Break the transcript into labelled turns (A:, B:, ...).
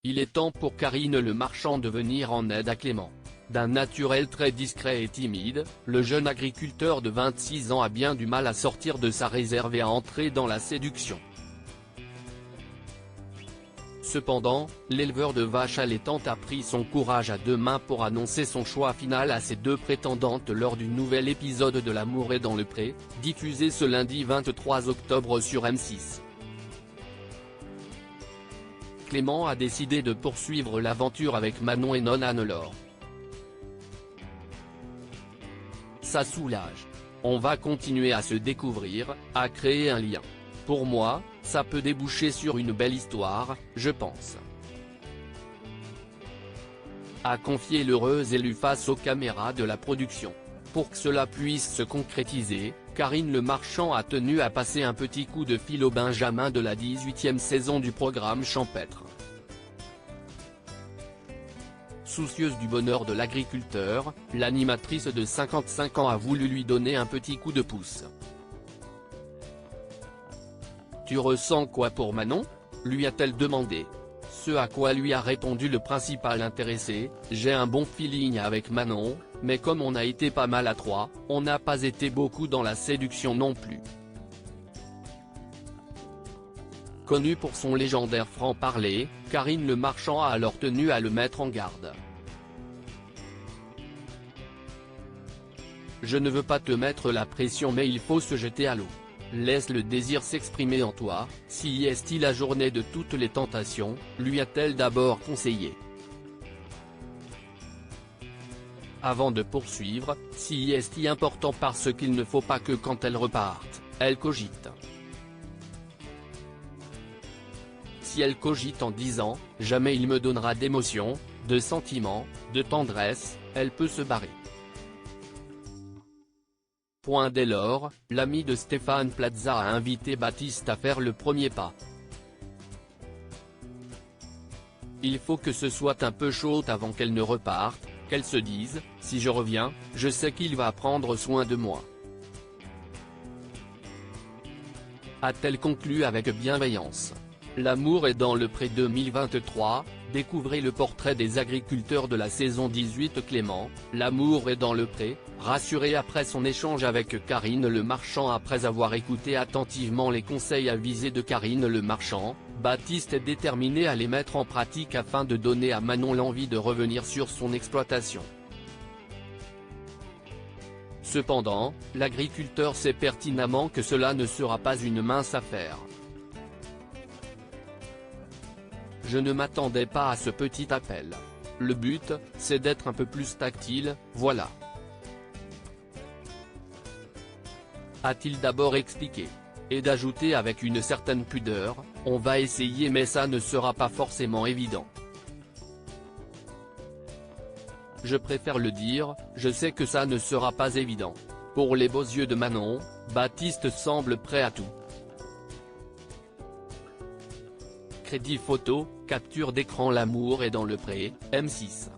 A: Il est temps pour Karine Le Marchand de venir en aide à Clément. D'un naturel très discret et timide, le jeune agriculteur de 26 ans a bien du mal à sortir de sa réserve et à entrer dans la séduction. Cependant, l'éleveur de vaches allaitantes a pris son courage à deux mains pour annoncer son choix final à ses deux prétendantes lors du nouvel épisode de L'amour est dans le pré, diffusé ce lundi 23 octobre sur M6. Clément a décidé de poursuivre l'aventure avec Manon et non Anne-Laure. Ça soulage. On va continuer à se découvrir, à créer un lien. Pour moi, ça peut déboucher sur une belle histoire, je pense. A confié l'heureuse élue face aux caméras de la production. Pour que cela puisse se concrétiser, Karine Le Marchand a tenu à passer un petit coup de fil au Benjamin de la 18e saison du programme champêtre. Soucieuse du bonheur de l'agriculteur, l'animatrice de 55 ans a voulu lui donner un petit coup de pouce. « Tu ressens quoi pour Manon ?» lui a-t-elle demandé. Ce à quoi lui a répondu le principal intéressé, « J'ai un bon feeling avec Manon, mais comme on a été pas maladroit, on n'a pas été beaucoup dans la séduction non plus. » Connue pour son légendaire franc-parler, Karine Le Marchand a alors tenu à le mettre en garde. « Je ne veux pas te mettre la pression mais il faut se jeter à l'eau. Laisse le désir s'exprimer en toi, si est-il la journée de toutes les tentations, lui a-t-elle d'abord conseillé. Avant de poursuivre, si est-il important parce qu'il ne faut pas que quand elle reparte, elle cogite. Si elle cogite en disant « jamais il me donnera d'émotion, de sentiments, de tendresse », elle peut se barrer. Dès lors, l'ami de Stéphane Plaza a invité Baptiste à faire le premier pas. Il faut que ce soit un peu chaud avant qu'elle ne reparte, qu'elle se dise « si je reviens, je sais qu'il va prendre soin de moi ». A-t-elle conclu avec bienveillance. L'amour est dans le pré 2023, découvrez le portrait des agriculteurs de la saison 18 Clément, L'amour est dans le pré, rassuré après son échange avec Karine Le Marchand. Après avoir écouté attentivement les conseils avisés de Karine Le Marchand, Baptiste est déterminé à les mettre en pratique afin de donner à Manon l'envie de revenir sur son exploitation. Cependant, l'agriculteur sait pertinemment que cela ne sera pas une mince affaire. Je ne m'attendais pas à ce petit appel. Le but, c'est d'être un peu plus tactile, voilà. A-t-il d'abord expliqué. Et d'ajouter avec une certaine pudeur, on va essayer mais ça ne sera pas forcément évident. Je préfère le dire, je sais que ça ne sera pas évident. Pour les beaux yeux de Manon, Baptiste semble prêt à tout. Crédit photo, capture d'écran. L'amour est dans le pré, M6.